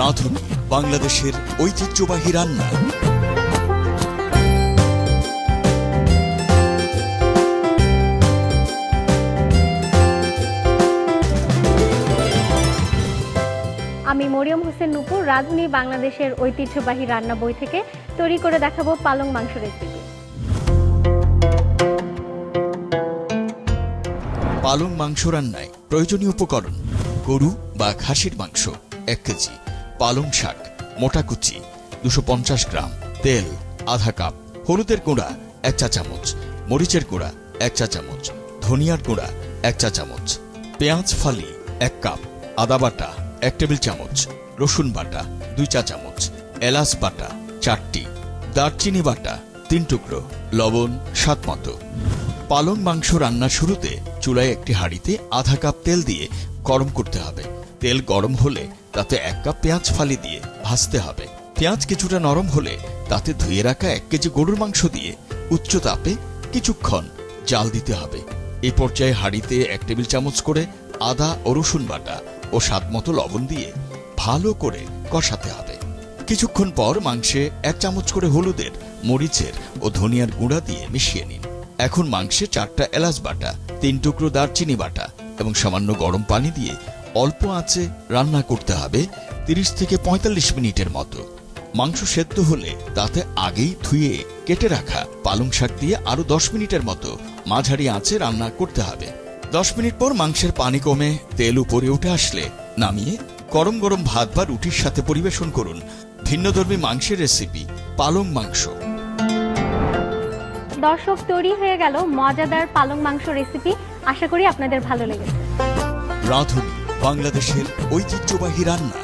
রাঁধুনি বাংলাদেশের ঐতিহ্যবাহী রান্না। আমি মরিয়ম হোসেন নুপুর রাঁধুনি বাংলাদেশের ঐতিহ্যবাহী রান্না বই থেকে তৈরি করে দেখাবো পালং মাংস রেসিপি। পালং মাংস রান্নায় প্রয়োজনীয় উপকরণ: গরু বা খাসির মাংস 1 কেজি, পালং শাক মোটা কুচি 250 গ্রাম, তেল আধা কাপ, হলুদের গুঁড়া 1 চা চামচ, মরিচের গুঁড়া 1 চা চামচ, ধনিয়ার গুঁড়া 1 চা চামচ, পেঁয়াজ ফালি 1 কাপ, আদা বাটা 1 টেবিল চামচ, রসুন বাটা 2 চা চামচ, এলাচ বাটা 4টি, দারচিনি বাটা 3 টুকরো, লবণ স্বাদ মতো। পালং মাংস রান্নার শুরুতে চুলায় একটি হাঁড়িতে আধা কাপ তেল দিয়ে গরম করতে হবে। তেল গরম হলে তাতে 1 কাপ পেঁয়াজ ফালি দিয়ে ভাজতে হবে। পেঁয়াজ কিছুটা নরম হলে তাতে ধুয়ে রাখা 1 কেজি গরুর মাংস দিয়ে উচ্চ তাপে কিছুক্ষণ জাল দিতে হবে। এই পর্যায়ে হাঁড়িতে 1 টেবিল চামচ করে আদা ও রসুন বাটা ও স্বাদমতো লবণ দিয়ে ভালো করে কষাতে হবে। কিছুক্ষণ পর মাংসে 1 চামচ করে হলুদের, মরিচের ও ধনিয়ার গুঁড়া দিয়ে মিশিয়ে নিন। এখন মাংসে 4টা এলাচ বাটা, 3 টুকরো দারচিনি বাটা এবং সামান্য গরম পানি দিয়ে অল্প আঁচে রান্না করতে হবে 30 থেকে 45 মিনিটের মতো। মাংস সেদ্ধ হলে তাতে আগেই ধুয়ে কেটে রাখা পালং শাক দিয়ে আরো 10 মিনিটের মতো মাঝারি আঁচে রান্না করতে হবে। 10 মিনিট পর মাংসের পানি কমে তেল উপরে উঠে আসলে নামিয়ে গরম গরম ভাত বা রুটির সাথে পরিবেশন করুন ভিন্নধর্মী মাংসের রেসিপি পালং মাংস। দর্শক, তৈরি হয়ে গেল মজাদার পালং মাংস রেসিপি। আশা করি আপনাদের ভালো লেগেছে। রাঁধুনি বাংলাদেশের ঐতিহ্যবাহী রান্না।